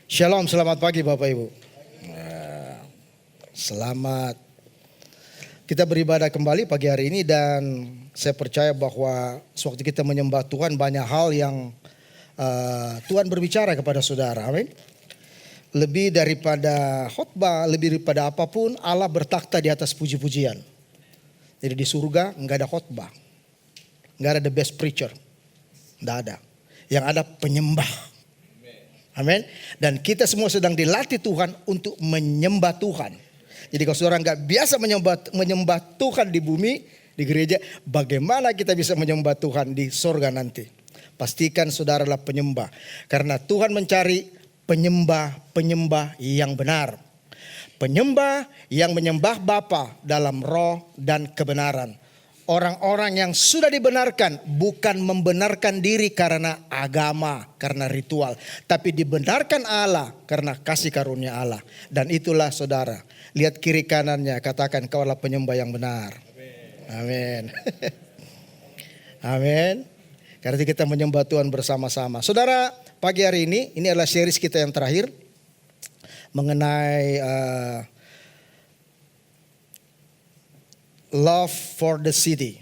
Shalom, selamat pagi Bapak Ibu. Selamat kita beribadah kembali pagi hari ini, dan saya percaya bahwa sewaktu kita menyembah Tuhan banyak hal yang Tuhan berbicara kepada saudara. Amin. Lebih daripada khotbah, lebih daripada apapun, Allah bertakhta di atas puji-pujian. Jadi di surga nggak ada khotbah, nggak ada the best preacher, nggak ada. Yang ada penyembah. Amin. Dan kita semua sedang dilatih Tuhan untuk menyembah Tuhan. Jadi kalau saudara nggak biasa menyembah Tuhan di bumi, di gereja, bagaimana kita bisa menyembah Tuhan di sorga nanti? Pastikan saudara adalah penyembah. Karena Tuhan mencari penyembah yang benar. Penyembah yang menyembah Bapa dalam roh dan kebenaran. Orang-orang yang sudah dibenarkan bukan membenarkan diri karena agama, karena ritual. Tapi dibenarkan Allah karena kasih karunia Allah. Dan itulah saudara. Lihat kiri kanannya, katakan kau adalah penyembah yang benar. Amin. Amin. Karena kita menyembah Tuhan bersama-sama. Saudara, pagi hari ini adalah series kita yang terakhir. Mengenai Love for the City.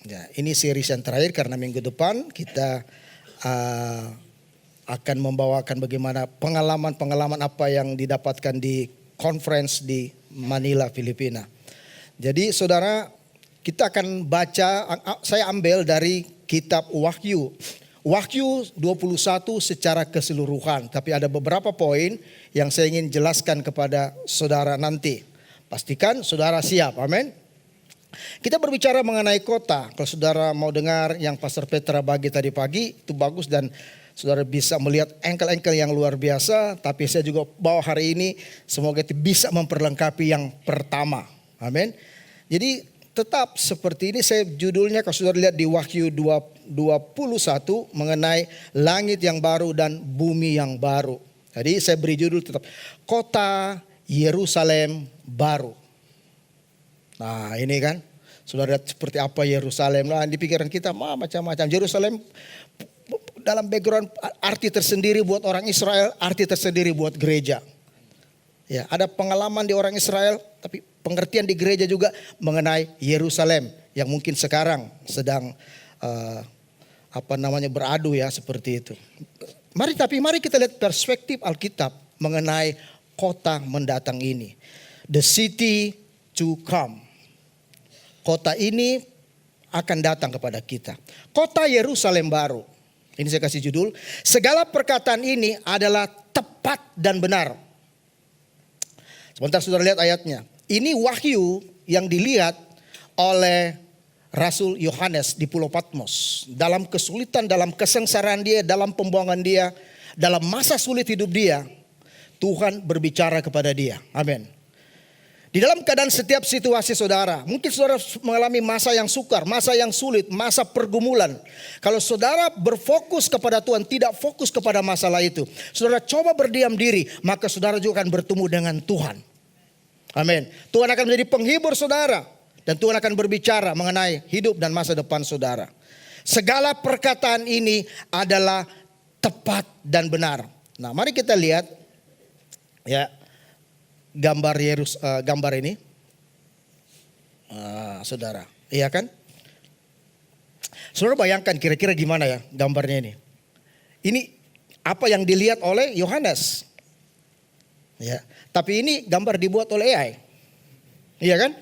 Ya, ini series yang terakhir karena minggu depan kita akan membawakan bagaimana pengalaman-pengalaman apa yang didapatkan di conference di Manila, Filipina. Jadi saudara, kita akan baca, saya ambil dari kitab Wahyu. Wahyu 21 secara keseluruhan. Tapi ada beberapa poin yang saya ingin jelaskan kepada saudara nanti. Pastikan saudara siap, amin. Kita berbicara mengenai kota. Kalau saudara mau dengar yang Pastor Petra bagi tadi pagi, itu bagus dan saudara bisa melihat engkel-engkel yang luar biasa. Tapi saya juga bawa hari ini, semoga itu bisa memperlengkapi yang pertama. Amin. Jadi tetap seperti ini, saya judulnya kalau saudara lihat di Wahyu 21 mengenai langit yang baru dan bumi yang baru. Jadi saya beri judul tetap Kota Yerusalem Baru. Nah ini kan, saudara lihat seperti apa Yerusalem. Nah di pikiran kita macam-macam. Yerusalem dalam background arti tersendiri buat orang Israel, arti tersendiri buat gereja. Ya, ada pengalaman di orang Israel, tapi pengertian di gereja juga mengenai Yerusalem yang mungkin sekarang sedang beradu ya seperti itu. Mari kita lihat perspektif Alkitab mengenai kota mendatang ini. The city to come. Kota ini akan datang kepada kita. Kota Yerusalem baru. Ini saya kasih judul. Segala perkataan ini adalah tepat dan benar. Sebentar saudara lihat ayatnya. Ini wahyu yang dilihat oleh Rasul Yohanes di Pulau Patmos. Dalam kesulitan, dalam kesengsaraan dia, dalam pembuangan dia, dalam masa sulit hidup dia, Tuhan berbicara kepada dia. Amin. Di dalam keadaan setiap situasi saudara, mungkin saudara mengalami masa yang sukar, masa yang sulit, masa pergumulan. Kalau saudara berfokus kepada Tuhan, tidak fokus kepada masalah itu, saudara coba berdiam diri, maka saudara juga akan bertemu dengan Tuhan. Amin. Tuhan akan menjadi penghibur saudara, dan Tuhan akan berbicara mengenai hidup dan masa depan saudara. Segala perkataan ini adalah tepat dan benar. Nah, mari kita lihat ya. Gambar ini, saudara, iya kan? Saudara bayangkan kira-kira gimana ya gambarnya ini. Ini apa yang dilihat oleh Yohanes, ya. Tapi ini gambar dibuat oleh AI, iya kan?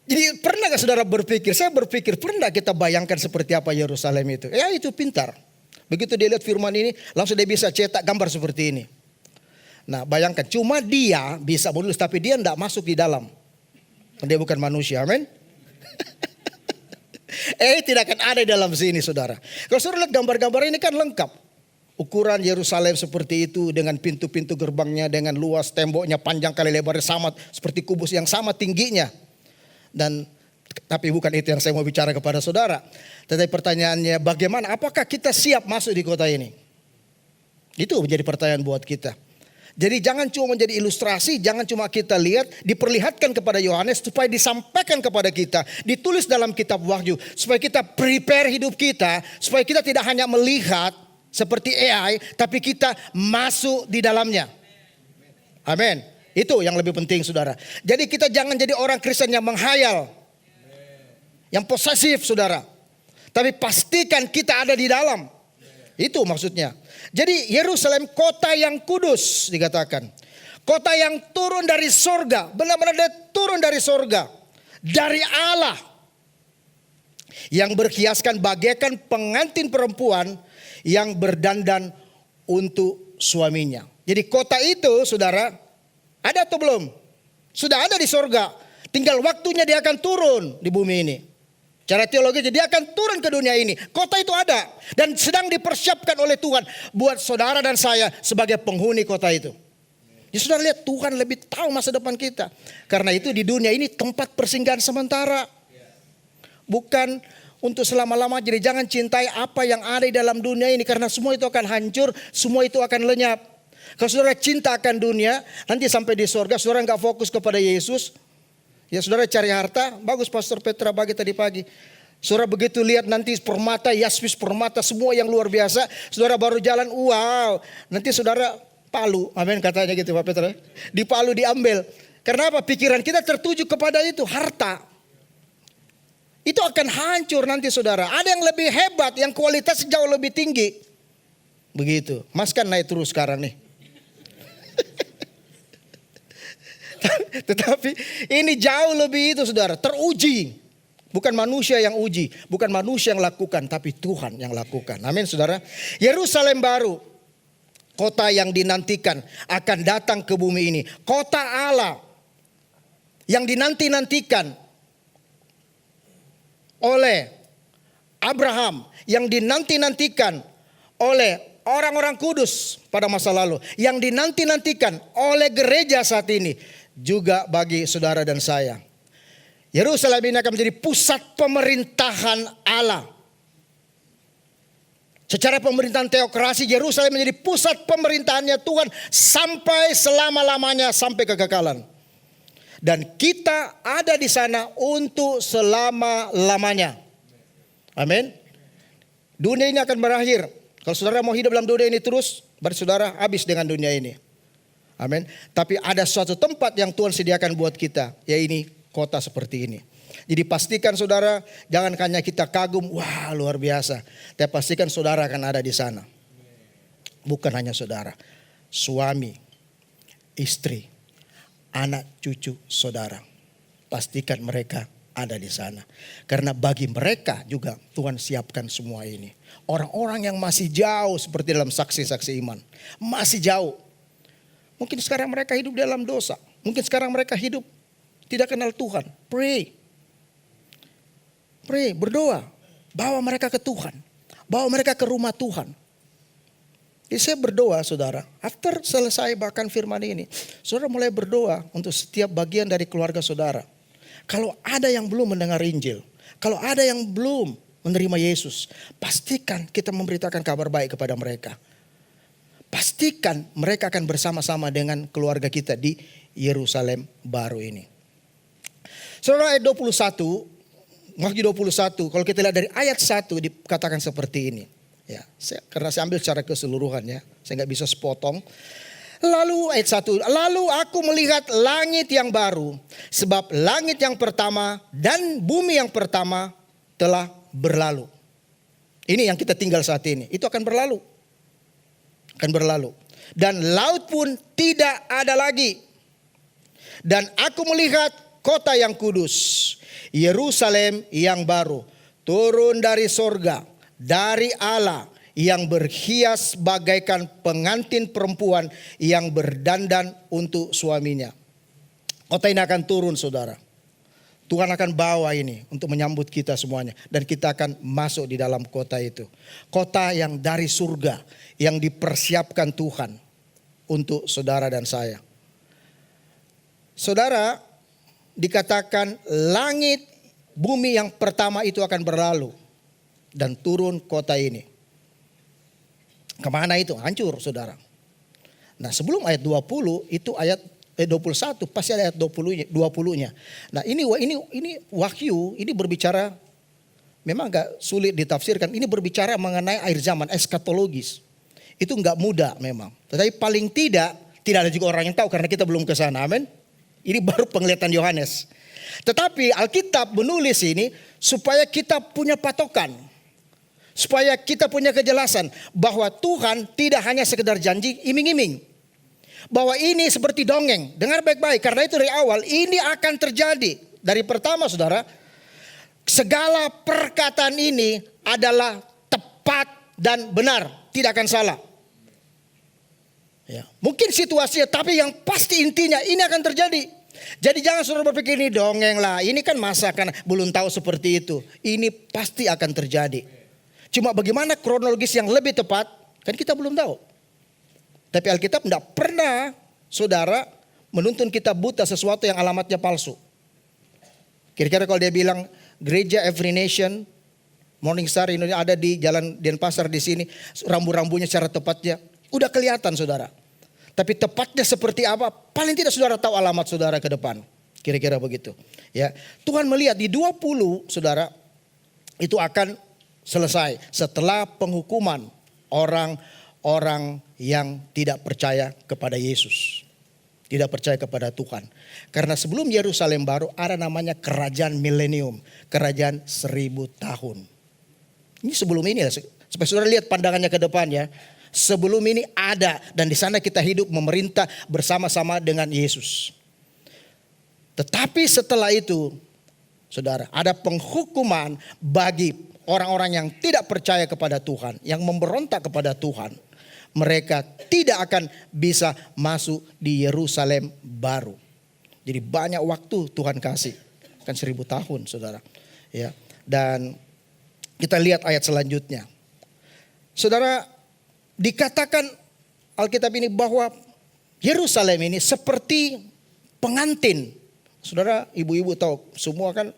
Jadi pernah gak saudara berpikir? Saya berpikir pernah kita bayangkan seperti apa Yerusalem itu? Ya itu pintar. Begitu dia lihat firman ini, langsung dia bisa cetak gambar seperti ini. Nah bayangkan, cuma dia bisa menulis tapi dia tidak masuk di dalam. Dia bukan manusia, amin. Tidak akan ada di dalam sini saudara. Kalau saudara lihat gambar-gambar ini kan lengkap. Ukuran Yerusalem seperti itu dengan pintu-pintu gerbangnya, dengan luas temboknya, panjang kali lebarnya sama seperti kubus yang sama tingginya. Tapi bukan itu yang saya mau bicara kepada saudara. Tetapi pertanyaannya bagaimana, apakah kita siap masuk di kota ini? Itu menjadi pertanyaan buat kita. Jadi jangan cuma menjadi ilustrasi, jangan cuma kita lihat, diperlihatkan kepada Yohanes supaya disampaikan kepada kita, ditulis dalam kitab Wahyu supaya kita prepare hidup kita, supaya kita tidak hanya melihat seperti AI, tapi kita masuk di dalamnya. Amin. Itu yang lebih penting, saudara. Jadi kita jangan jadi orang Kristen yang menghayal, yang posesif, saudara. Tapi pastikan kita ada di dalam. Itu maksudnya. Jadi Yerusalem kota yang kudus dikatakan. Kota yang turun dari sorga. Benar-benar dia turun dari sorga. Dari Allah. Yang berhiaskan bagaikan pengantin perempuan yang berdandan untuk suaminya. Jadi kota itu, saudara, ada atau belum? Sudah ada di sorga. Tinggal waktunya dia akan turun di bumi ini. Cara teologi dia akan turun ke dunia ini. Kota itu ada. Dan sedang dipersiapkan oleh Tuhan. Buat saudara dan saya sebagai penghuni kota itu. Ya saudara lihat, Tuhan lebih tahu masa depan kita. Karena itu di dunia ini tempat persinggahan sementara. Bukan untuk selama-lama. Jadi jangan cintai apa yang ada di dalam dunia ini. Karena semua itu akan hancur. Semua itu akan lenyap. Kalau saudara cinta akan dunia, nanti sampai di sorga saudara nggak fokus kepada Yesus. Ya saudara cari harta, bagus Pastor Petra bagi tadi pagi. Saudara begitu lihat nanti permata, yaspis permata, semua yang luar biasa. Saudara baru jalan, wow. Nanti saudara palu, amin katanya gitu Pak Petra. Di palu diambil. Karena apa? Pikiran kita tertuju kepada itu, harta. Itu akan hancur nanti saudara. Ada yang lebih hebat, yang kualitas jauh lebih tinggi. Begitu. Mas kan naik terus sekarang nih. Tetapi ini jauh lebih itu saudara, teruji. Bukan manusia yang uji, bukan manusia yang lakukan, tapi Tuhan yang lakukan. Amin saudara. Yerusalem baru, kota yang dinantikan akan datang ke bumi ini. Kota Allah yang dinanti-nantikan oleh Abraham, yang dinanti-nantikan oleh orang-orang kudus pada masa lalu, yang dinanti-nantikan oleh gereja saat ini, juga bagi saudara dan saya. Yerusalem ini akan menjadi pusat pemerintahan Allah. Secara pemerintahan teokrasi, Yerusalem menjadi pusat pemerintahannya Tuhan sampai selama-lamanya, sampai kekekalan. Dan kita ada di sana untuk selama-lamanya. Amin. Dunia ini akan berakhir. Kalau saudara mau hidup dalam dunia ini terus, berarti saudara habis dengan dunia ini. Amin. Tapi ada suatu tempat yang Tuhan sediakan buat kita, yaitu kota seperti ini. Jadi pastikan saudara, jangan hanya kita kagum, wah luar biasa. Tapi pastikan saudara akan ada di sana. Bukan hanya saudara, suami, istri, anak cucu saudara. Pastikan mereka ada di sana. Karena bagi mereka juga Tuhan siapkan semua ini. Orang-orang yang masih jauh seperti dalam saksi-saksi iman. Masih jauh. Mungkin sekarang mereka hidup dalam dosa. Mungkin sekarang mereka hidup tidak kenal Tuhan. Pray. Pray, berdoa. Bawa mereka ke Tuhan. Bawa mereka ke rumah Tuhan. Jadi saya berdoa saudara. After selesai bahkan firman ini. Saudara mulai berdoa untuk setiap bagian dari keluarga saudara. Kalau ada yang belum mendengar Injil. Kalau ada yang belum menerima Yesus. Pastikan kita memberitakan kabar baik kepada mereka. Pastikan mereka akan bersama-sama dengan keluarga kita di Yerusalem baru ini. Saudara ayat 21, Wahyu 21, kalau kita lihat dari ayat 1 dikatakan seperti ini. Ya, karena saya ambil secara keseluruhan ya, saya nggak bisa sepotong. Lalu ayat 1, lalu aku melihat langit yang baru, sebab langit yang pertama dan bumi yang pertama telah berlalu. Ini yang kita tinggal saat ini, itu akan berlalu. Akan berlalu. Dan laut pun tidak ada lagi. Dan aku melihat kota yang kudus, Yerusalem yang baru, turun dari sorga, dari Allah, yang berhias bagaikan pengantin perempuan yang berdandan untuk suaminya. Kota ini akan turun saudara. Tuhan akan bawa ini untuk menyambut kita semuanya. Dan kita akan masuk di dalam kota itu. Kota yang dari surga, yang dipersiapkan Tuhan untuk saudara dan saya. Saudara, dikatakan langit bumi yang pertama itu akan berlalu. Dan turun kota ini. Kemana itu? Hancur saudara. Nah sebelum ayat 20 itu ayat 21 pasti ada ayat 20-nya. Nah ini wahyu ini berbicara memang agak sulit ditafsirkan. Ini berbicara mengenai akhir zaman eskatologis. Itu nggak mudah memang. Tetapi paling tidak ada juga orang yang tahu karena kita belum ke sana. Amin. Ini baru penglihatan Yohanes. Tetapi Alkitab menulis ini supaya kita punya patokan. Supaya kita punya kejelasan bahwa Tuhan tidak hanya sekedar janji iming-iming. Bahwa ini seperti dongeng. Dengar baik-baik, karena itu dari awal ini akan terjadi. Dari pertama saudara, segala perkataan ini adalah tepat dan benar. Tidak akan salah. Ya, mungkin situasinya, tapi yang pasti intinya ini akan terjadi. Jadi jangan saudara berpikir ini dongeng lah. Ini kan masa kan belum tahu seperti itu. Ini pasti akan terjadi. Cuma bagaimana kronologis yang lebih tepat, kan kita belum tahu. Tapi Alkitab tidak pernah saudara menuntun kita buta sesuatu yang alamatnya palsu. Kira-kira kalau dia bilang gereja Every Nation, Morning Star ini ada di Jalan Denpasar di sini, rambu-rambunya secara tepatnya udah kelihatan saudara. Tapi tepatnya seperti apa? Paling tidak saudara tahu alamat saudara ke depan. Kira-kira begitu. Ya, Tuhan melihat di 20 saudara itu akan selesai setelah penghukuman orang-orang yang tidak percaya kepada Yesus. Tidak percaya kepada Tuhan. Karena sebelum Yerusalem baru ada namanya kerajaan milenium. Kerajaan 1000 tahun. Ini sebelum ini ya. Supaya saudara lihat pandangannya ke depan ya. Sebelum ini ada dan di sana kita hidup memerintah bersama-sama dengan Yesus. Tetapi setelah itu, saudara, ada penghukuman bagi orang-orang yang tidak percaya kepada Tuhan, yang memberontak kepada Tuhan. Mereka tidak akan bisa masuk di Yerusalem baru. Jadi banyak waktu Tuhan kasih, kan 1000 tahun, saudara. Ya, dan kita lihat ayat selanjutnya, saudara. Dikatakan Alkitab ini bahwa Yerusalem ini seperti pengantin. Saudara, ibu-ibu tahu semua kan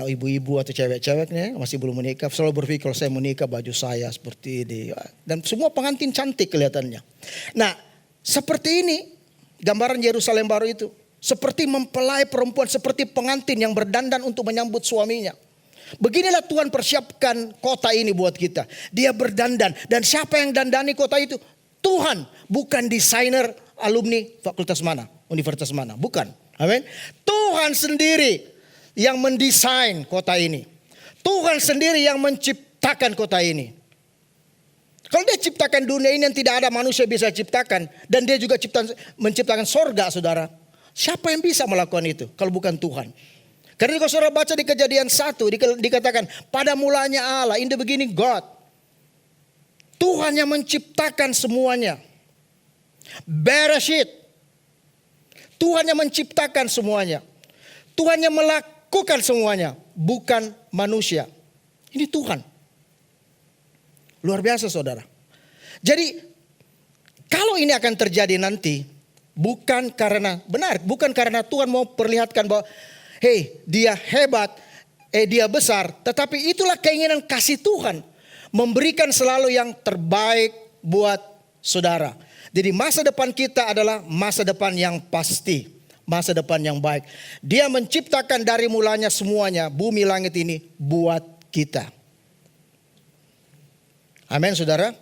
ibu-ibu atau cewek-ceweknya masih belum menikah. Selalu berpikir kalau saya menikah baju saya seperti ini. Dan semua pengantin cantik kelihatannya. Nah seperti ini gambaran Yerusalem baru itu. Seperti mempelai perempuan, seperti pengantin yang berdandan untuk menyambut suaminya. Beginilah Tuhan persiapkan kota ini buat kita. Dia berdandan. Dan siapa yang dandani kota itu? Tuhan. Bukan desainer alumni fakultas mana, universitas mana. Bukan. Amin. Tuhan sendiri yang mendesain kota ini. Tuhan sendiri yang menciptakan kota ini. Kalau dia ciptakan dunia ini yang tidak ada manusia bisa ciptakan. Dan dia juga menciptakan sorga saudara. Siapa yang bisa melakukan itu kalau bukan Tuhan? Karena kalau saudara baca di Kejadian 1 dikatakan pada mulanya Allah, in the beginning God. Tuhan yang menciptakan semuanya. Bereshit. Tuhan yang menciptakan semuanya. Tuhan yang melakukan semuanya, bukan manusia. Ini Tuhan. Luar biasa saudara. Jadi kalau ini akan terjadi nanti, bukan karena Tuhan mau perlihatkan bahwa hey, dia hebat, dia besar. Tetapi itulah keinginan kasih Tuhan. Memberikan selalu yang terbaik buat saudara. Jadi masa depan kita adalah masa depan yang pasti. Masa depan yang baik. Dia menciptakan dari mulanya semuanya, bumi langit ini buat kita. Amin saudara.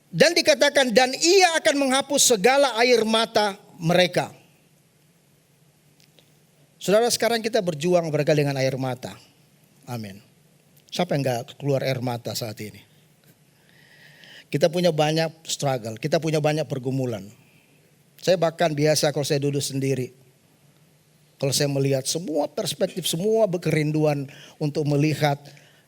Dan dikatakan dan ia akan menghapus segala air mata mereka. Saudara sekarang kita berjuang barangkali dengan air mata. Amin. Siapa yang gak keluar air mata saat ini? Kita punya banyak struggle. Kita punya banyak pergumulan. Saya bahkan biasa kalau saya duduk sendiri. Kalau saya melihat semua perspektif, semua kerinduan untuk melihat.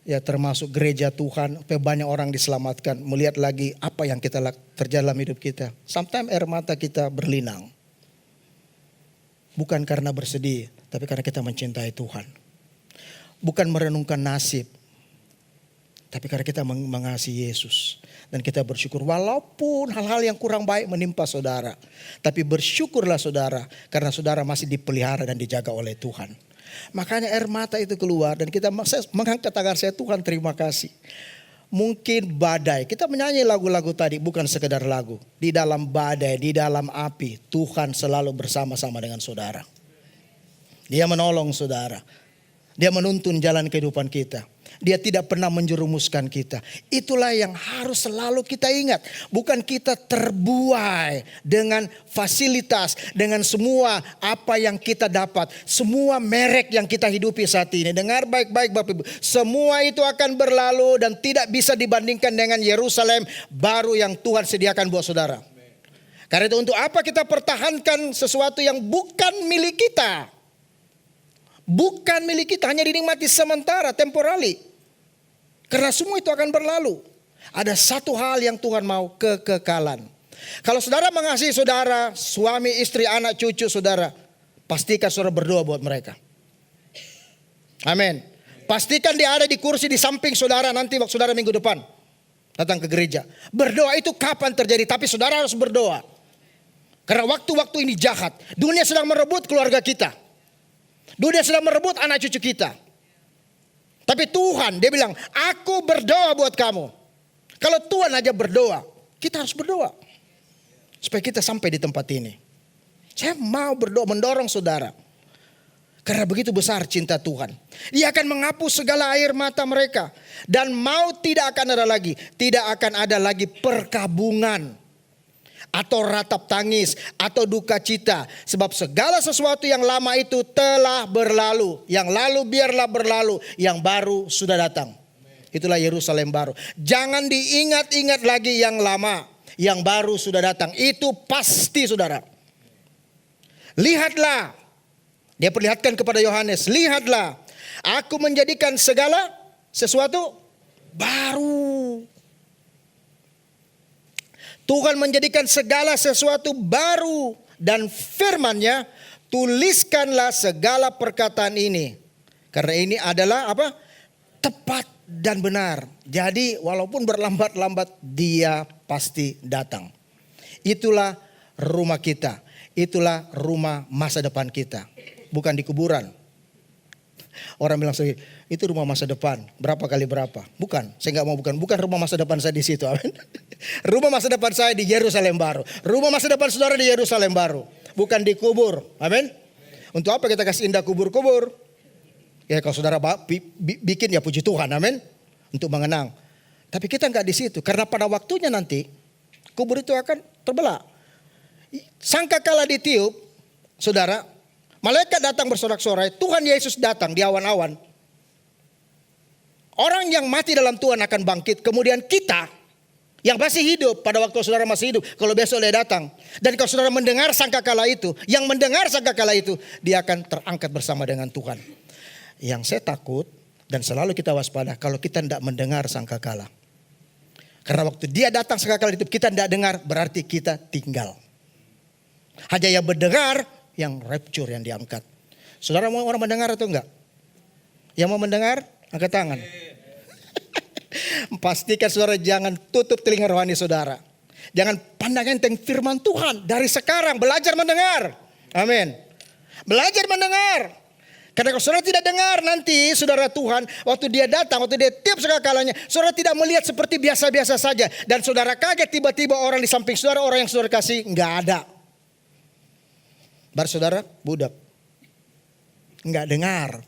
Ya termasuk gereja Tuhan. Supaya banyak orang diselamatkan. Melihat lagi apa yang kita terjadi dalam hidup kita. Sometimes air mata kita berlinang. Bukan karena bersedih, tapi karena kita mencintai Tuhan. Bukan merenungkan nasib, tapi karena kita mengasihi Yesus. Dan kita bersyukur walaupun hal-hal yang kurang baik menimpa saudara. Tapi bersyukurlah saudara, karena saudara masih dipelihara dan dijaga oleh Tuhan. Makanya air mata itu keluar dan kita mengangkat tangan saya, Tuhan terima kasih. Mungkin badai. Kita menyanyi lagu-lagu tadi bukan sekedar lagu. Di dalam badai, di dalam api. Tuhan selalu bersama-sama dengan saudara. Dia menolong saudara. Dia menuntun jalan kehidupan kita. Dia tidak pernah menjerumuskan kita. Itulah yang harus selalu kita ingat. Bukan kita terbuai dengan fasilitas, dengan semua apa yang kita dapat. Semua merek yang kita hidupi saat ini. Dengar baik-baik Bapak Ibu. Semua itu akan berlalu dan tidak bisa dibandingkan dengan Yerusalem baru yang Tuhan sediakan buat saudara. Karena itu untuk apa kita pertahankan sesuatu yang bukan milik kita. Bukan milik kita, hanya dinikmati sementara, temporali. Karena semua itu akan berlalu. Ada satu hal yang Tuhan mau, kekekalan. Kalau saudara mengasihi saudara, suami, istri, anak, cucu saudara, pastikan saudara berdoa buat mereka. Amin. Pastikan dia ada di kursi di samping saudara nanti waktu saudara minggu depan datang ke gereja. Berdoa itu kapan terjadi, tapi saudara harus berdoa. Karena waktu-waktu ini jahat. Dunia sedang merebut keluarga kita. Dunia sedang merebut anak cucu kita. Tapi Tuhan, dia bilang, aku berdoa buat kamu. Kalau Tuhan aja berdoa, kita harus berdoa. Supaya kita sampai di tempat ini. Saya mau berdoa, mendorong saudara. Karena begitu besar cinta Tuhan. Dia akan menghapus segala air mata mereka. Dan maut tidak akan ada lagi. Tidak akan ada lagi perkabungan. Atau ratap tangis, atau duka cita. Sebab segala sesuatu yang lama itu telah berlalu. Yang lalu biarlah berlalu, yang baru sudah datang. Itulah Yerusalem baru. Jangan diingat-ingat lagi yang lama, yang baru sudah datang. Itu pasti saudara. Lihatlah, dia perlihatkan kepada Yohanes, lihatlah, aku menjadikan segala sesuatu baru. Tuhan menjadikan segala sesuatu baru dan firman-Nya, tuliskanlah segala perkataan ini. Karena ini adalah apa? Tepat dan benar. Jadi walaupun berlambat-lambat dia pasti datang. Itulah rumah kita. Itulah rumah masa depan kita. Bukan di kuburan. Orang bilang itu rumah masa depan. Berapa kali berapa? Bukan. Saya nggak mau bukan rumah masa depan saya di situ. Amin. Rumah masa depan saya di Yerusalem baru. Rumah masa depan saudara di Yerusalem baru. Bukan di kubur. Amin. Untuk apa kita kasih indah kubur-kubur? Ya kalau saudara bikin ya puji Tuhan. Amin. Untuk mengenang. Tapi kita nggak di situ. Karena pada waktunya nanti kubur itu akan terbelah. Sangkakala ditiup, saudara. Malaikat datang bersorak-sorai, Tuhan Yesus datang di awan-awan. Orang yang mati dalam Tuhan akan bangkit. Kemudian kita yang masih hidup pada waktu saudara masih hidup. Kalau besok dia datang. Dan kalau saudara mendengar sangkakala itu. Yang mendengar sangkakala itu. Dia akan terangkat bersama dengan Tuhan. Yang saya takut dan selalu kita waspada. Kalau kita tidak mendengar sangkakala. Karena waktu dia datang sangkakala itu kita tidak dengar. Berarti kita tinggal. Hanya yang mendengar. Yang rapture yang diangkat. Saudara mau orang mendengar atau enggak? Yang mau mendengar, angkat tangan. Pastikan saudara jangan tutup telinga rohani saudara. Jangan pandang enteng firman Tuhan. Dari sekarang belajar mendengar. Amin. Belajar mendengar. Karena kalau saudara tidak dengar nanti saudara Tuhan. Waktu dia datang, waktu dia tiup sekali-kalanya. Saudara tidak melihat seperti biasa-biasa saja. Dan saudara kaget tiba-tiba orang di samping saudara, orang yang saudara kasih enggak ada. Baru saudara budak. Enggak dengar.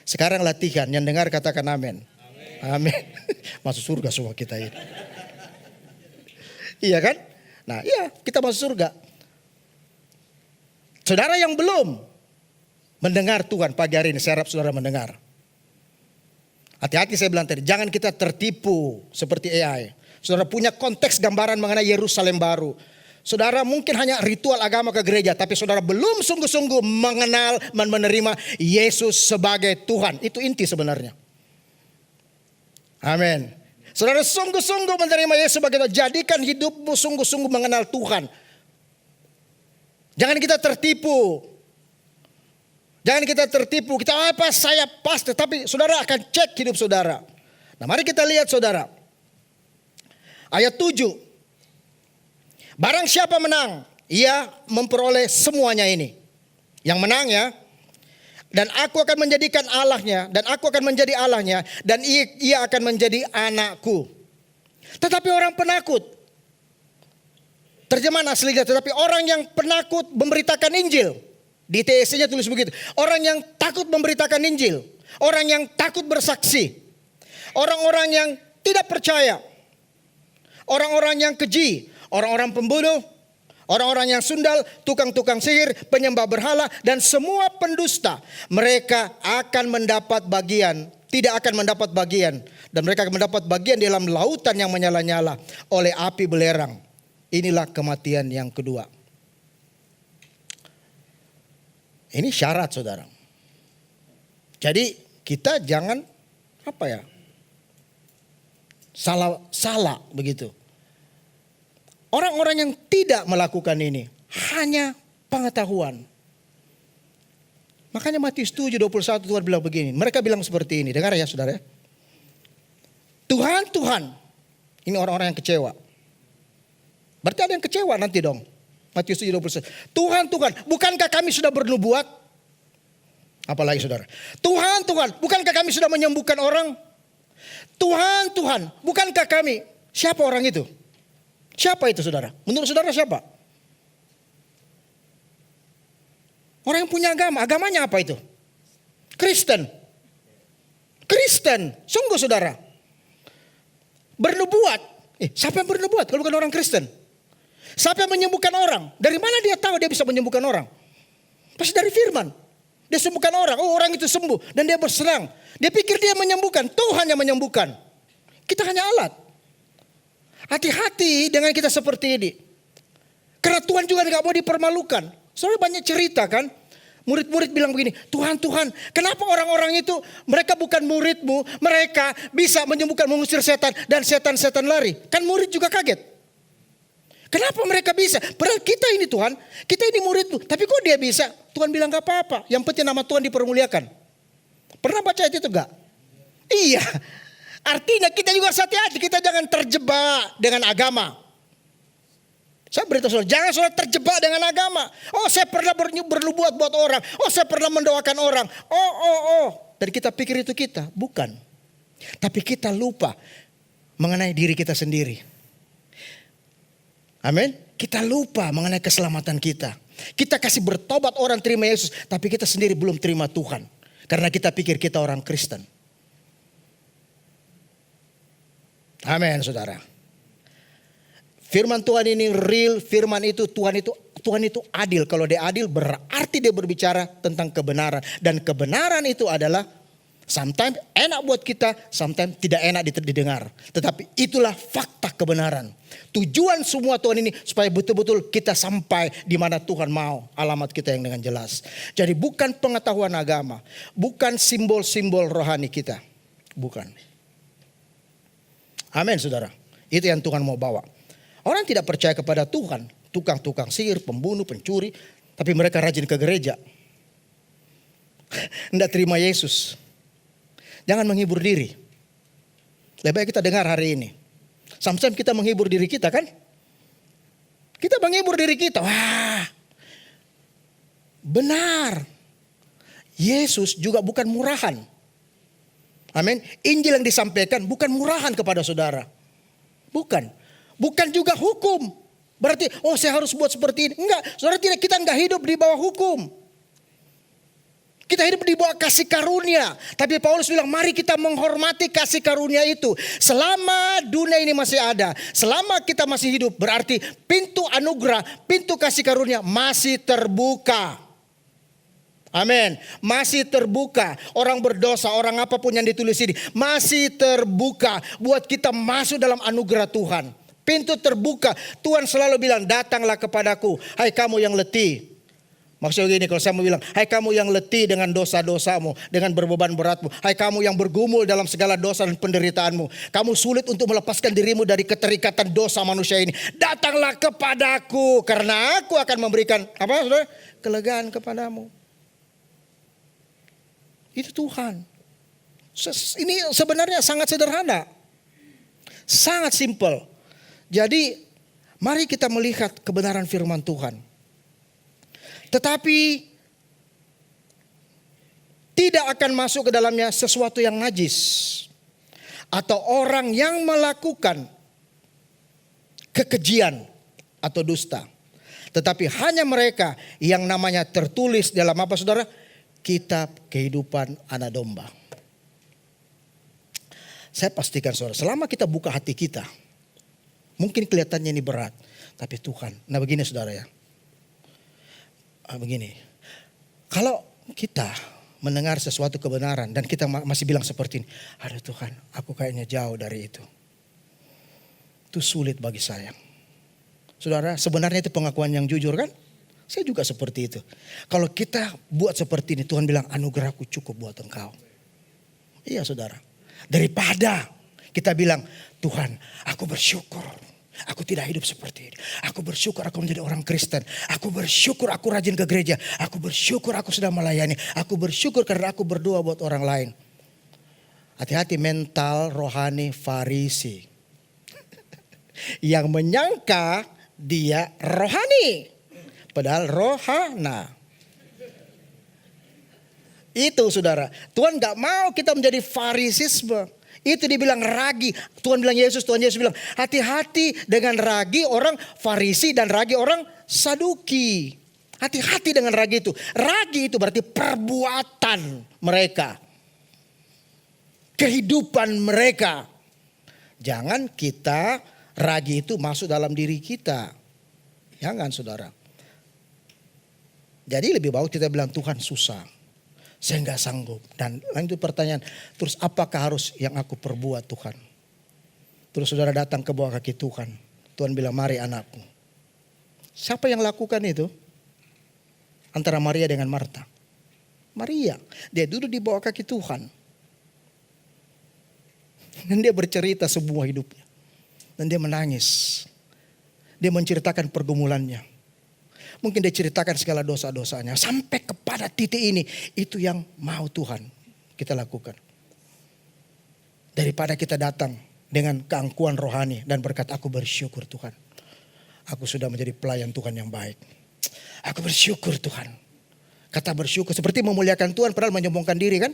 Sekarang latihan. Yang dengar katakan amin. Amin. Masuk surga semua kita ini. Iya kan? Nah iya kita masuk surga. Saudara yang belum mendengar Tuhan pagi hari ini. Saya harap saudara mendengar. Hati-hati saya bilang tadi. Jangan kita tertipu seperti AI. Saudara punya konteks gambaran mengenai Yerusalem baru. Saudara mungkin hanya ritual agama ke gereja. Tapi saudara belum sungguh-sungguh mengenal dan menerima Yesus sebagai Tuhan. Itu inti sebenarnya. Amin. Saudara sungguh-sungguh menerima Yesus sebagai Tuhan. Jadikan hidupmu sungguh-sungguh mengenal Tuhan. Jangan kita tertipu. Jangan kita tertipu. Kita apa saya pas. Tetapi saudara akan cek hidup saudara. Nah mari kita lihat saudara. Ayat 7. Barang siapa menang, ia memperoleh semuanya ini. Yang menang ya. Dan aku akan menjadikan Allahnya. Dan aku akan menjadi Allahnya. Dan ia akan menjadi anakku. Tetapi orang penakut. Terjemahan aslinya. Tetapi orang yang penakut memberitakan Injil. Di TSC-nya tulis begitu. Orang yang takut memberitakan Injil. Orang yang takut bersaksi. orang-orang yang tidak percaya, orang-orang yang keji, orang-orang pembunuh, orang-orang yang sundal, tukang-tukang sihir, penyembah berhala, dan semua pendusta. Mereka akan mendapat bagian, tidak akan mendapat bagian. Dan mereka akan mendapat bagian dalam lautan yang menyala-nyala oleh api belerang. Inilah kematian yang kedua. Ini syarat, saudara. Jadi kita jangan salah begitu. Orang-orang yang tidak melakukan ini hanya pengetahuan. Makanya Matius 7:21 Tuhan bilang begini. Mereka bilang seperti ini. Dengar ya saudara. Tuhan, Tuhan. Ini orang-orang yang kecewa. Berarti ada yang kecewa nanti dong. Matius 7:21. Tuhan, Tuhan. Bukankah kami sudah bernubuat? Apalagi saudara. Tuhan, Tuhan. Bukankah kami sudah menyembuhkan orang? Tuhan, Tuhan. Bukankah kami. Siapa orang itu? Siapa itu saudara? Menurut saudara siapa? Orang yang punya agama. Agamanya apa itu? Kristen. Kristen. Sungguh saudara. Bernubuat. Siapa yang bernubuat kalau bukan orang Kristen? Siapa yang menyembuhkan orang? Dari mana dia tahu dia bisa menyembuhkan orang? Pasti dari firman. Dia sembuhkan orang. Oh, orang itu sembuh. Dan dia berserang. Dia pikir dia menyembuhkan. Tuhan yang menyembuhkan. Kita hanya alat. Hati-hati dengan kita seperti ini. Karena Tuhan juga gak mau dipermalukan. Soalnya banyak cerita kan. Murid-murid bilang begini. Tuhan, Tuhan. Kenapa orang-orang itu. Mereka bukan muridmu. Mereka bisa menyembuhkan, mengusir setan. Dan setan-setan lari. Kan murid juga kaget. Kenapa mereka bisa? Padahal kita ini Tuhan. Kita ini muridmu. Tapi kok dia bisa? Tuhan bilang gak apa-apa. Yang penting nama Tuhan dipermuliakan. Pernah baca itu gak? Iya. Artinya kita juga hati-hati. Kita jangan terjebak dengan agama. Saya beritahu saudara, jangan saudara terjebak dengan agama. Oh, saya pernah bernubuat buat orang. Oh, saya pernah mendoakan orang. Dan kita pikir itu kita. Bukan. Tapi kita lupa mengenai diri kita sendiri. Amin. Kita lupa mengenai keselamatan kita. Kita kasih bertobat orang terima Yesus. Tapi kita sendiri belum terima Tuhan. Karena kita pikir kita orang Kristen. Amin saudara. Firman Tuhan ini real. Firman itu Tuhan itu adil. Kalau dia adil berarti dia berbicara tentang kebenaran. Dan kebenaran itu adalah sometimes enak buat kita, sometimes tidak enak didengar. Tetapi itulah fakta kebenaran. Tujuan semua Tuhan ini supaya betul-betul kita sampai di mana Tuhan mau, alamat kita yang dengan jelas. Jadi bukan pengetahuan agama, bukan simbol-simbol rohani kita. Bukan. Amin saudara. Itu yang Tuhan mau bawa. Orang tidak percaya kepada Tuhan. Tukang-tukang sihir, pembunuh, pencuri. Tapi mereka rajin ke gereja. Tidak terima Yesus. Jangan menghibur diri. Lebih baik kita dengar hari ini. Sometimes kita menghibur diri kita kan. Kita menghibur diri kita. Wah. Benar. Yesus juga bukan murahan. Amin. Injil yang disampaikan bukan murahan kepada saudara. Bukan. Bukan juga hukum. Berarti saya harus buat seperti ini. Enggak. Saudara kita enggak hidup di bawah hukum. Kita hidup di bawah kasih karunia. Tapi Paulus bilang mari kita menghormati kasih karunia itu. Selama dunia ini masih ada. Selama kita masih hidup. Berarti pintu anugerah, pintu kasih karunia masih terbuka. Amin. Masih terbuka. Orang berdosa, orang apapun yang ditulis ini. Masih terbuka. Buat kita masuk dalam anugerah Tuhan. Pintu terbuka. Tuhan selalu bilang datanglah kepadaku. Hai kamu yang letih. Maksudnya gini, kalau saya mau bilang, hai kamu yang letih dengan dosa-dosamu, dengan berbeban beratmu. Hai kamu yang bergumul dalam segala dosa dan penderitaanmu. Kamu sulit untuk melepaskan dirimu dari keterikatan dosa manusia ini. Datanglah kepadaku, karena aku akan memberikan apa saudara? Kelegaan kepadamu. Itu Tuhan. Ini sebenarnya sangat sederhana. Sangat simpel. Jadi mari kita melihat kebenaran firman Tuhan. Tetapi tidak akan masuk ke dalamnya sesuatu yang najis. Atau orang yang melakukan kekejian atau dusta. Tetapi hanya mereka yang namanya tertulis dalam apa saudara? Kitab kehidupan anak domba. Saya pastikan saudara, selama kita buka hati kita, mungkin kelihatannya ini berat, tapi Tuhan. Nah begini saudara ya, begini. Kalau kita mendengar sesuatu kebenaran dan kita masih bilang seperti ini, aduh Tuhan, aku kayaknya jauh dari itu. Itu sulit bagi saya. Saudara, sebenarnya itu pengakuan yang jujur kan? Saya juga seperti itu. Kalau kita buat seperti ini, Tuhan bilang anugerahku cukup buat engkau. Iya saudara. Daripada kita bilang, Tuhan aku bersyukur. Aku tidak hidup seperti ini. Aku bersyukur aku menjadi orang Kristen. Aku bersyukur aku rajin ke gereja. Aku bersyukur aku sudah melayani. Aku bersyukur karena aku berdoa buat orang lain. Hati-hati mental rohani Farisi. Yang menyangka dia rohani. Padahal rohana. Itu saudara. Tuhan gak mau kita menjadi farisisme. Itu dibilang ragi. Tuhan Yesus bilang hati-hati dengan ragi orang Farisi dan ragi orang Saduki. Hati-hati dengan ragi itu. Ragi itu berarti perbuatan mereka. Kehidupan mereka. Jangan kita ragi itu masuk dalam diri kita. Jangan saudara. Jadi lebih baik kita bilang Tuhan susah. Saya nggak sanggup. Dan itu pertanyaan, terus apakah harus yang aku perbuat Tuhan? Terus saudara datang ke bawah kaki Tuhan. Tuhan bilang mari anakku. Siapa yang lakukan itu? Antara Maria dengan Marta. Maria, dia duduk di bawah kaki Tuhan. Dan dia bercerita semua hidupnya. Dan dia menangis. Dia menceritakan pergumulannya. Mungkin dia ceritakan segala dosa-dosanya. Sampai kepada titik ini. Itu yang mau Tuhan kita lakukan. Daripada kita datang dengan keangkuhan rohani. Dan berkata aku bersyukur Tuhan. Aku sudah menjadi pelayan Tuhan yang baik. Aku bersyukur Tuhan. Kata bersyukur seperti memuliakan Tuhan padahal menyombongkan diri kan.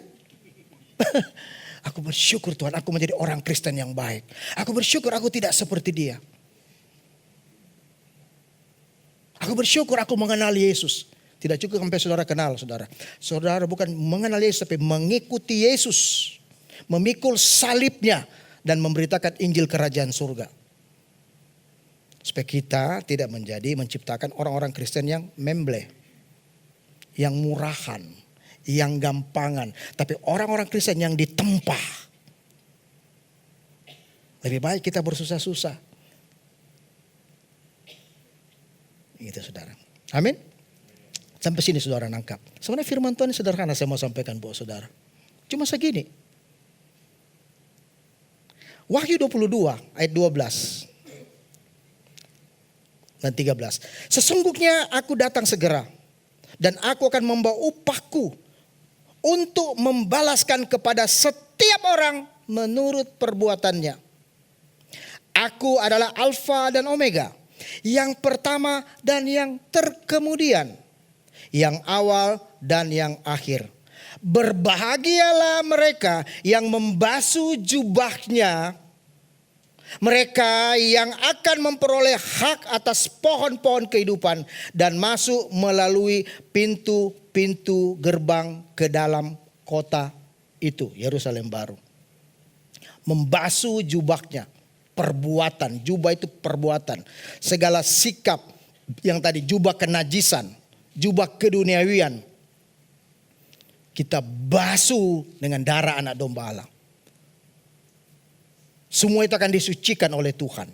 Aku bersyukur Tuhan aku menjadi orang Kristen yang baik. Aku bersyukur aku tidak seperti dia. Aku bersyukur aku mengenal Yesus. Tidak cukup sampai saudara kenal saudara. Saudara bukan mengenal Yesus tapi mengikuti Yesus. Memikul salibnya dan memberitakan Injil kerajaan surga. Supaya kita tidak menjadi menciptakan orang-orang Kristen yang memble. Yang murahan. Yang gampangan. Tapi orang-orang Kristen yang ditempa. Lebih baik kita bersusah-susah. Gitu saudara. Amin. Sampai sini saudara nangkap. Sebenarnya firman Tuhan ini sederhana saya mau sampaikan buat saudara. Cuma segini. Wahyu 22 ayat 12 dan 13. Sesungguhnya aku datang segera. Dan aku akan membawa upahku. Untuk membalaskan kepada setiap orang menurut perbuatannya. Aku adalah Alfa dan Omega. Yang pertama dan yang terkemudian. Yang awal dan yang akhir. Berbahagialah mereka yang membasuh jubahnya. Mereka yang akan memperoleh hak atas pohon-pohon kehidupan. Dan masuk melalui pintu-pintu gerbang ke dalam kota itu. Yerusalem baru. Membasuh jubahnya. Perbuatan, jubah itu perbuatan. Segala sikap yang tadi jubah kenajisan, jubah keduniawian. Kita basuh dengan darah anak domba Allah. Semua itu akan disucikan oleh Tuhan.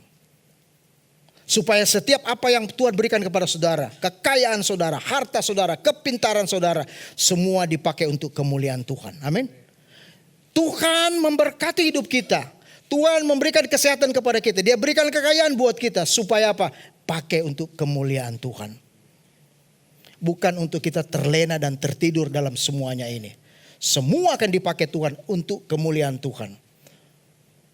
Supaya setiap apa yang Tuhan berikan kepada saudara, kekayaan saudara, harta saudara, kepintaran saudara, semua dipakai untuk kemuliaan Tuhan. Amin. Tuhan memberkati hidup kita. Tuhan memberikan kesehatan kepada kita. Dia berikan kekayaan buat kita. Supaya apa? Pakai untuk kemuliaan Tuhan. Bukan untuk kita terlena dan tertidur dalam semuanya ini. Semua akan dipakai Tuhan untuk kemuliaan Tuhan.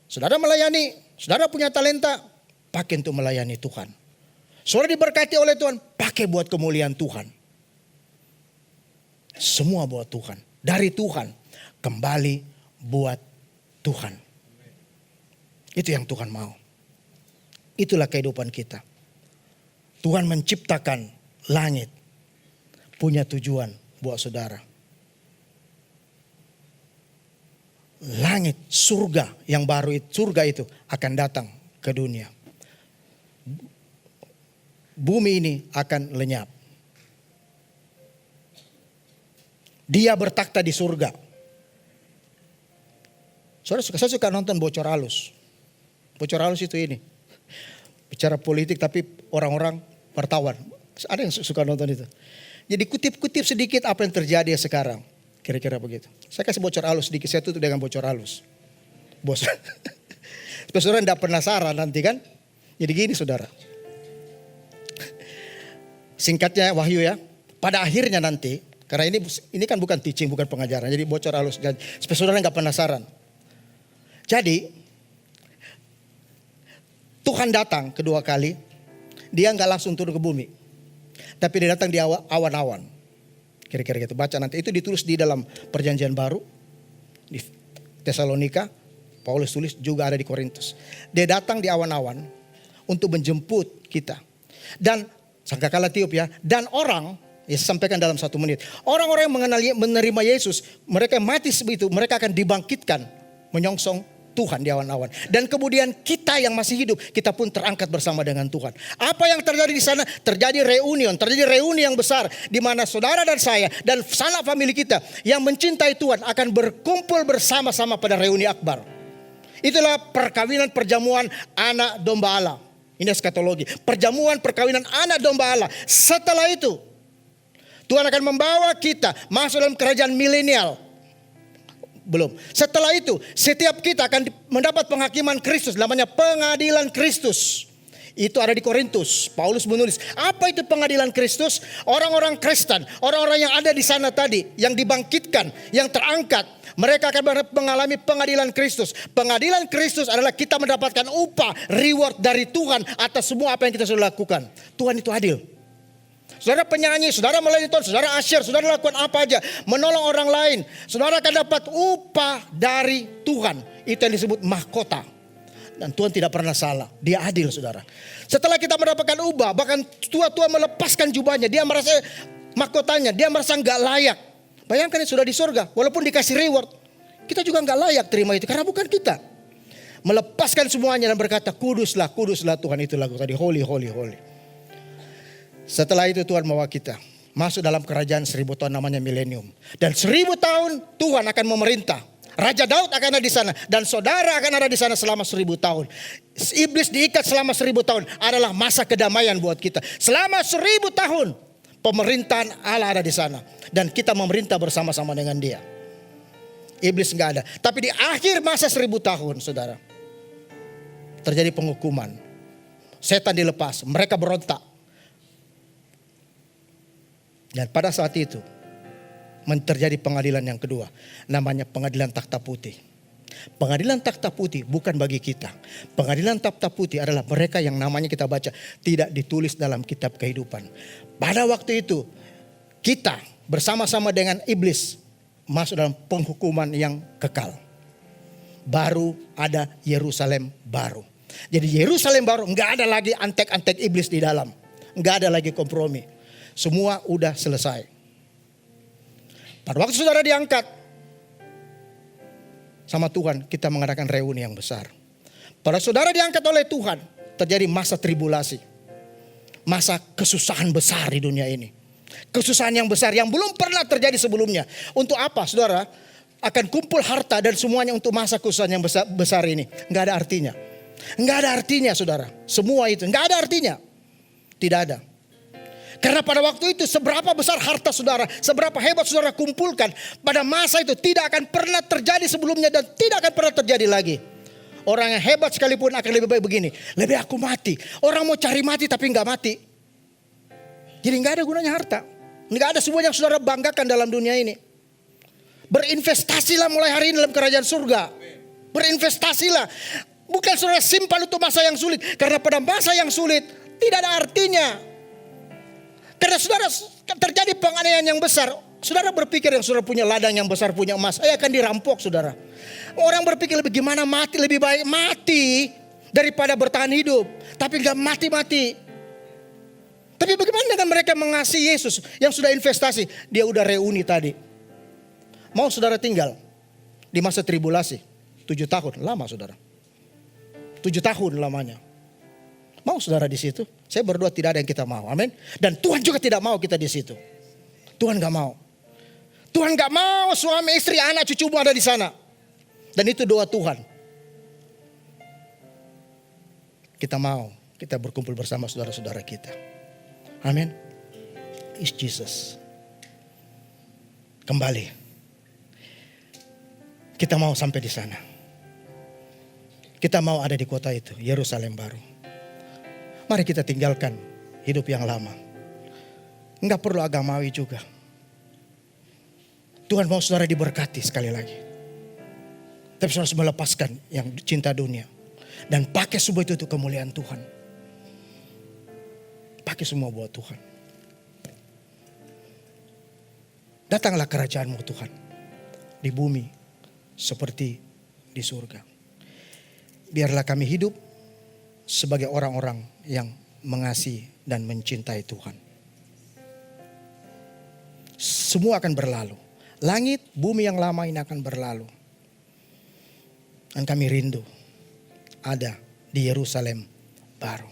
Saudara melayani, saudara punya talenta, pakai untuk melayani Tuhan. Saudara diberkati oleh Tuhan, pakai buat kemuliaan Tuhan. Semua buat Tuhan. Dari Tuhan, kembali buat Tuhan. Itu yang Tuhan mau. Itulah kehidupan kita. Tuhan menciptakan langit. Punya tujuan buat saudara. langit, surga yang baru itu, surga itu akan datang ke dunia. Bumi ini akan lenyap. Dia bertakhta di surga. Saya suka nonton Bocor Halus. Bocor Halus itu ini. Bicara politik tapi orang-orang wartawan. Ada yang suka nonton itu. Jadi kutip-kutip sedikit apa yang terjadi sekarang. Kira-kira begitu. Saya kasih bocor halus sedikit, saya tutup dengan bocor halus. Bos. Saudara tidak penasaran nanti kan? Jadi gini saudara. Singkatnya Wahyu ya. Pada akhirnya nanti, karena ini kan bukan teaching, bukan pengajaran. Jadi bocor halus. Supaya saudara nggak penasaran. Jadi Tuhan datang kedua kali. Dia nggak langsung turun ke bumi. Tapi dia datang di awan-awan. Kira-kira gitu. Baca nanti. Itu ditulis di dalam perjanjian baru. Di Tesalonika. Paulus tulis juga ada di Korintus. Dia datang di awan-awan. Untuk menjemput kita. Dan sangkakala tiup ya. Dan orang. Ya sampaikan dalam 1 menit. Orang-orang yang menerima Yesus. Mereka mati sebegitu. Mereka akan dibangkitkan. Menyongsong Tuhan di awan-awan. Dan kemudian kita yang masih hidup, kita pun terangkat bersama dengan Tuhan. Apa yang terjadi di sana? Terjadi reuni yang besar. Di mana saudara dan saya dan sanak famili kita yang mencintai Tuhan akan berkumpul bersama-sama pada reuni akbar. Itulah perkawinan perjamuan anak domba Allah. Ini eskatologi. Perjamuan perkawinan anak domba Allah. Setelah itu, Tuhan akan membawa kita masuk dalam kerajaan milenial. Belum. Setelah itu, setiap kita akan mendapat penghakiman Kristus. Namanya pengadilan Kristus. Itu ada di Korintus. Paulus menulis. Apa itu pengadilan Kristus? Orang-orang Kristen. Orang-orang yang ada di sana tadi. Yang dibangkitkan. Yang terangkat. Mereka akan mengalami pengadilan Kristus. Pengadilan Kristus adalah kita mendapatkan upah. Reward dari Tuhan atas semua apa yang kita sudah lakukan. Tuhan itu adil. Saudara penyanyi, saudara melayani Tuhan, saudara asyir, saudara lakukan apa aja. Menolong orang lain. Saudara akan dapat upah dari Tuhan. Itu yang disebut mahkota. Dan Tuhan tidak pernah salah. Dia adil saudara. Setelah kita mendapatkan upah, bahkan tua-tua melepaskan jubahnya. Dia merasa mahkotanya, dia merasa gak layak. Bayangkan sudah di surga, walaupun dikasih reward. Kita juga gak layak terima itu, karena bukan kita. Melepaskan semuanya dan berkata, kuduslah, kuduslah Tuhan. Itu lagu tadi, holy, holy, holy. Setelah itu Tuhan membawa kita masuk dalam kerajaan 1000 tahun namanya milenium. Dan 1000 tahun Tuhan akan memerintah. Raja Daud akan ada di sana. Dan saudara akan ada di sana selama 1000 tahun. Iblis diikat selama 1000 tahun. Adalah masa kedamaian buat kita. Selama 1000 tahun pemerintahan Allah ada di sana. Dan kita memerintah bersama-sama dengan dia. Iblis gak ada. Tapi di akhir masa 1000 tahun saudara. Terjadi penghukuman. Setan dilepas. Mereka berontak. Dan pada saat itu terjadi pengadilan yang kedua. Namanya pengadilan takhta putih. Pengadilan takhta putih bukan bagi kita. Pengadilan takhta putih adalah mereka yang namanya kita baca tidak ditulis dalam kitab kehidupan. Pada waktu itu kita bersama-sama dengan iblis masuk dalam penghukuman yang kekal. Baru ada Yerusalem baru. Jadi Yerusalem baru enggak ada lagi antek-antek iblis di dalam. Enggak ada lagi kompromi. Semua udah selesai. Pada waktu saudara diangkat sama Tuhan, kita mengadakan reuni yang besar. Pada saudara diangkat oleh Tuhan, terjadi masa tribulasi. Masa kesusahan besar di dunia ini. Kesusahan yang besar yang belum pernah terjadi sebelumnya. Untuk apa saudara? Akan kumpul harta dan semuanya untuk masa kesusahan yang besar ini. Enggak ada artinya. Enggak ada artinya saudara. Semua itu enggak ada artinya. Tidak ada. Karena pada waktu itu seberapa besar harta saudara, seberapa hebat saudara kumpulkan, pada masa itu tidak akan pernah terjadi sebelumnya dan tidak akan pernah terjadi lagi. Orang yang hebat sekalipun akan lebih baik begini, lebih aku mati. Orang mau cari mati tapi gak mati. Jadi gak ada gunanya harta. Gak ada semua yang saudara banggakan dalam dunia ini. Berinvestasilah mulai hari ini dalam kerajaan surga. Berinvestasilah. Bukan saudara simpan untuk masa yang sulit. Karena pada masa yang sulit tidak ada artinya. Karena saudara terjadi penganiayaan yang besar. Saudara berpikir yang saudara punya ladang yang besar, punya emas, akan dirampok saudara. Orang berpikir lebih gimana mati, lebih baik mati daripada bertahan hidup. Tapi gak mati-mati. Tapi bagaimana dengan mereka mengasihi Yesus yang sudah investasi? Dia udah reuni tadi. Mau saudara tinggal? di masa tribulasi. 7 tahun, lama saudara. 7 tahun lamanya. Mau saudara di situ? Saya berdoa tidak ada yang kita mau, amin. Dan Tuhan juga tidak mau kita di situ. Tuhan gak mau. Tuhan gak mau suami, istri, anak, cucumu ada di sana. Dan itu doa Tuhan. Kita mau, kita berkumpul bersama saudara-saudara kita. Amin. Is Jesus. Kembali. Kita mau sampai di sana. Kita mau ada di kota itu, Yerusalem baru. Mari kita tinggalkan hidup yang lama. Enggak perlu agamawi juga. Tuhan mau saudara diberkati sekali lagi. Tapi saudara harus melepaskan yang cinta dunia. Dan pakai semua itu untuk kemuliaan Tuhan. Pakai semua buat Tuhan. Datanglah kerajaan-Mu Tuhan. Di bumi seperti di surga. Biarlah kami hidup sebagai orang-orang yang mengasihi dan mencintai Tuhan. Semua akan berlalu. Langit, bumi yang lama ini akan berlalu. Dan kami rindu ada di Yerusalem baru.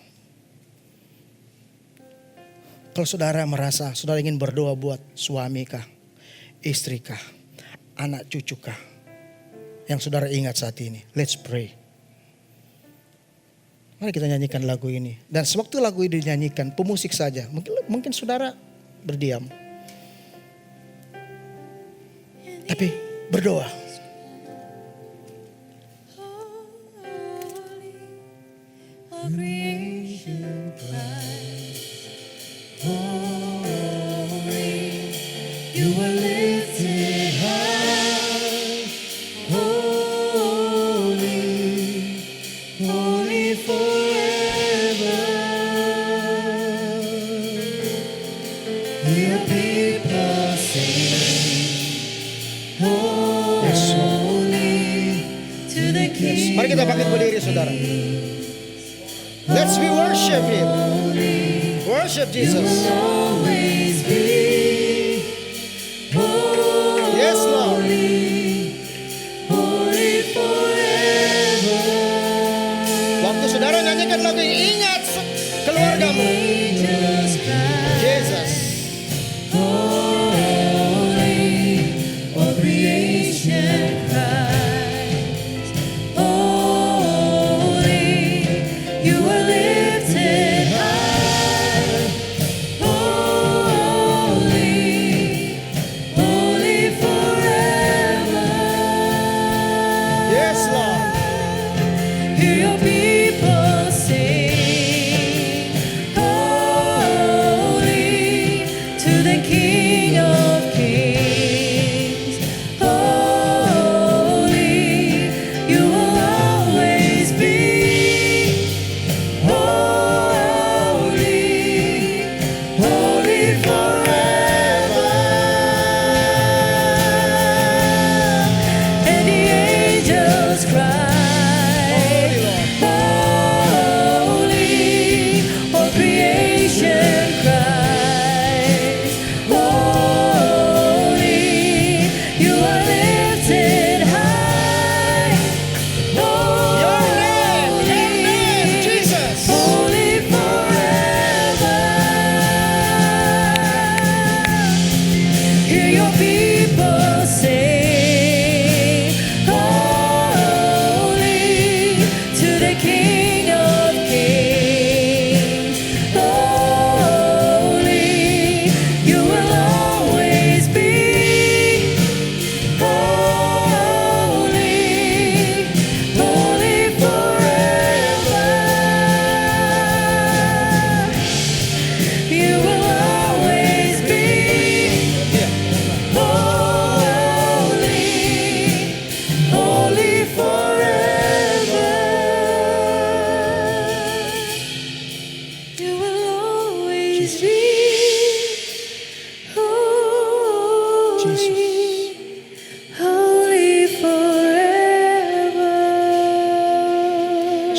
Kalau saudara merasa saudara ingin berdoa buat suami kah, istri kah, anak cucu kah, yang saudara ingat saat ini, let's pray. Mari kita nyanyikan lagu ini. Dan sewaktu lagu ini dinyanyikan, pemusik saja. Mungkin saudara berdiam. Tapi berdoa. Mari kita bangkit berdiri saudara. Let's we worship Him. Worship Jesus. Yes Lord. Waktu saudara nyanyikan lagu ini, ingat keluargamu. Jesus.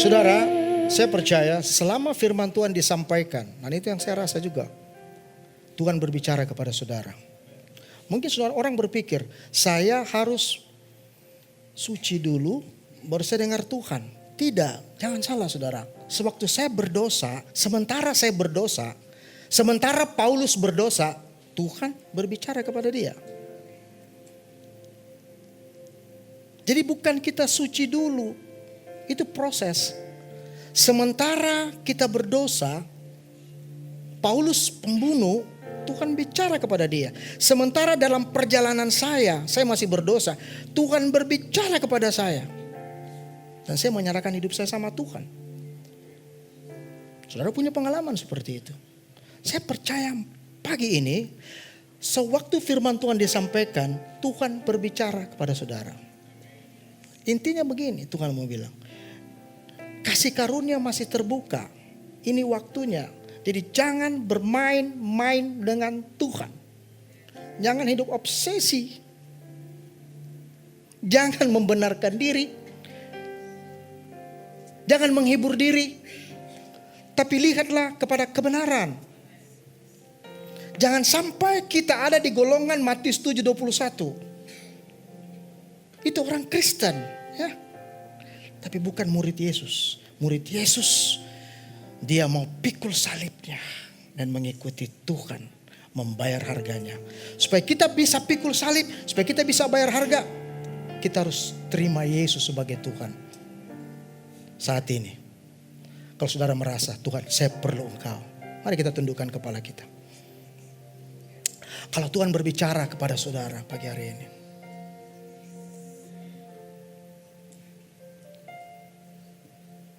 Saudara, saya percaya selama firman Tuhan disampaikan, dan itu yang saya rasa juga, Tuhan berbicara kepada saudara. Mungkin saudara orang berpikir, saya harus suci dulu, baru saya dengar Tuhan. Tidak, jangan salah saudara. Sewaktu saya berdosa, sementara Paulus berdosa, Tuhan berbicara kepada dia. Jadi bukan kita suci dulu, itu proses. Sementara kita berdosa, Paulus pembunuh, Tuhan bicara kepada dia. Sementara dalam perjalanan saya masih berdosa, Tuhan berbicara kepada saya. Dan saya menyerahkan hidup saya sama Tuhan. Saudara punya pengalaman seperti itu. Saya percaya pagi ini, sewaktu firman Tuhan disampaikan, Tuhan berbicara kepada saudara. Intinya begini, Tuhan mau bilang, kasih karunia masih terbuka. Ini waktunya. Jadi jangan bermain-main dengan Tuhan. Jangan hidup obsesi. Jangan membenarkan diri. Jangan menghibur diri. Tapi lihatlah kepada kebenaran. Jangan sampai kita ada di golongan Matius 7:21. Itu orang Kristen, ya. Tapi bukan murid Yesus. Murid Yesus, dia mau pikul salibnya dan mengikuti Tuhan, membayar harganya. Supaya kita bisa pikul salib, supaya kita bisa bayar harga, kita harus terima Yesus sebagai Tuhan. Saat ini, kalau saudara merasa, Tuhan saya perlu Engkau, mari kita tundukkan kepala kita. Kalau Tuhan berbicara kepada saudara pagi hari ini,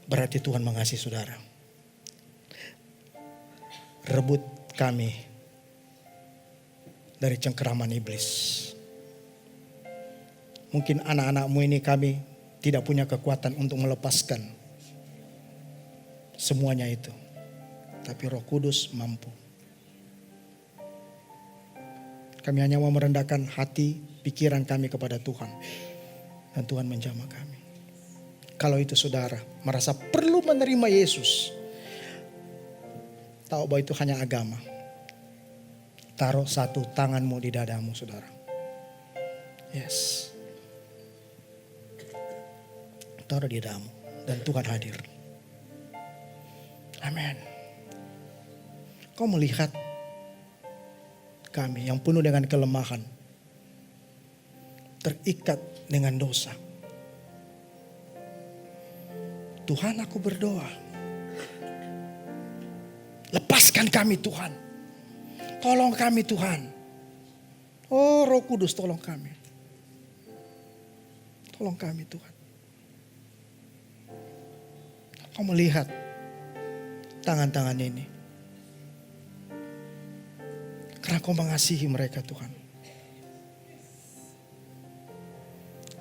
berarti Tuhan mengasihi saudara. Rebut kami dari cengkeraman iblis. Mungkin anak-anakmu ini kami tidak punya kekuatan untuk melepaskan semuanya itu. Tapi Roh Kudus mampu. Kami hanya mau merendahkan hati, pikiran kami kepada Tuhan. Dan Tuhan menjamah kami. Kalau itu saudara merasa perlu menerima Yesus, tahu bahwa itu hanya agama. Taruh satu tanganmu di dadamu saudara. Yes. Taruh di dadamu dan Tuhan hadir. Amin. Kau melihat kami yang penuh dengan kelemahan, terikat dengan dosa. Tuhan, aku berdoa, lepaskan kami Tuhan. Tolong kami Tuhan. Oh Roh Kudus, tolong kami. Tolong kami Tuhan. Kau melihat tangan-tangan ini. Karena kau mengasihi mereka Tuhan.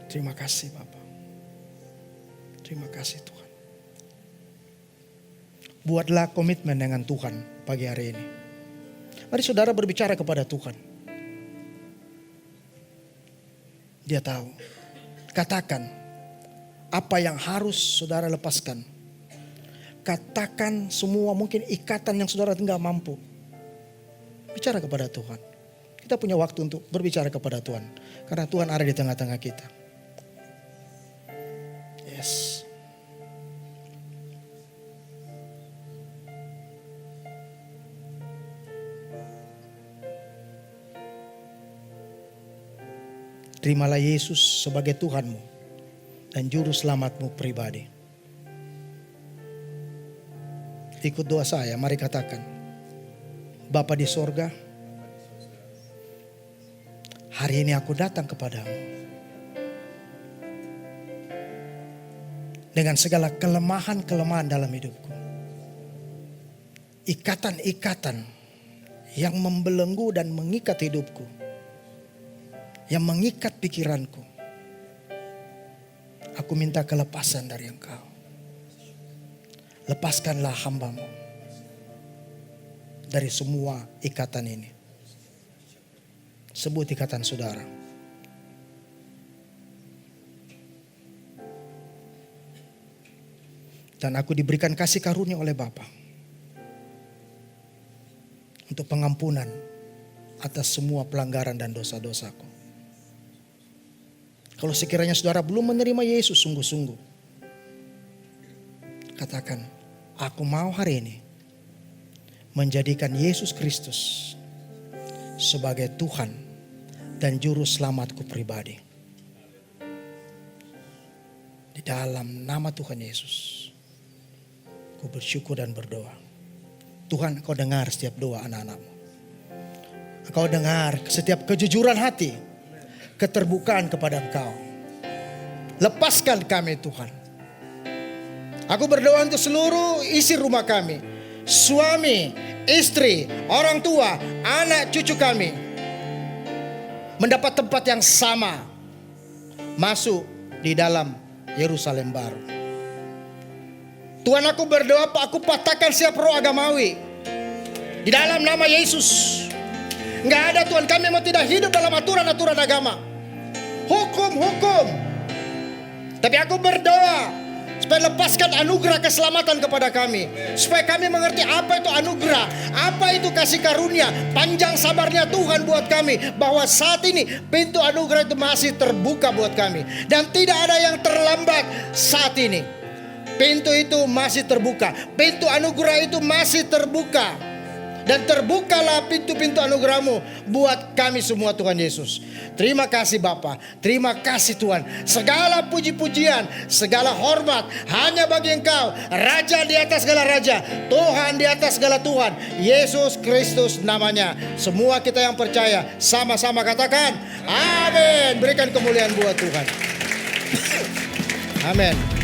Terima kasih Bapa. Terima kasih Tuhan. Buatlah komitmen dengan Tuhan pagi hari ini. Mari saudara berbicara kepada Tuhan. Dia tahu. Katakan apa yang harus saudara lepaskan. Katakan semua mungkin ikatan yang saudara tidak mampu. Bicara kepada Tuhan. Kita punya waktu untuk berbicara kepada Tuhan. Karena Tuhan ada di tengah-tengah kita. Yes. Terimalah Yesus sebagai Tuhanmu dan juru selamatmu pribadi. Ikut doa saya, mari katakan. Bapa di sorga, hari ini aku datang kepadamu. Dengan segala kelemahan-kelemahan dalam hidupku. Ikatan-ikatan yang membelenggu dan mengikat hidupku. Yang mengikat pikiranku. Aku minta kelepasan dari Engkau. Lepaskanlah hambamu dari semua ikatan ini. Sebut ikatan saudara. Dan aku diberikan kasih karunia oleh Bapa untuk pengampunan atas semua pelanggaran dan dosa-dosaku. Kalau sekiranya saudara belum menerima Yesus sungguh-sungguh, katakan, aku mau hari ini menjadikan Yesus Kristus sebagai Tuhan dan Juru Selamatku pribadi. Di dalam nama Tuhan Yesus, ku bersyukur dan berdoa. Tuhan, Engkau dengar setiap doa anak-anak-Mu. Engkau dengar setiap kejujuran hati, keterbukaan kepada Engkau. Lepaskan kami Tuhan. Aku berdoa untuk seluruh isi rumah kami, suami, istri, orang tua, anak cucu kami, mendapat tempat yang sama, masuk di dalam Yerusalem baru. Tuhan, aku berdoa, aku patahkan setiap roh agamawi di dalam nama Yesus. Enggak ada Tuhan, kami mau tidak hidup dalam aturan-aturan agama, hukum-hukum. Tapi aku berdoa supaya lepaskan anugerah keselamatan kepada kami, supaya kami mengerti apa itu anugerah, apa itu kasih karunia, panjang sabarnya Tuhan buat kami, bahwa saat ini pintu anugerah itu masih terbuka buat kami, dan tidak ada yang terlambat saat ini. Pintu itu masih terbuka, pintu anugerah itu masih terbuka, dan terbukalah pintu-pintu anugerah-Mu buat kami semua Tuhan Yesus. Terima kasih Bapa, terima kasih Tuhan. Segala puji-pujian, segala hormat hanya bagi Engkau, Raja di atas segala raja, Tuhan di atas segala Tuhan, Yesus Kristus namanya. Semua kita yang percaya sama-sama katakan amin. Berikan kemuliaan buat Tuhan. Amin.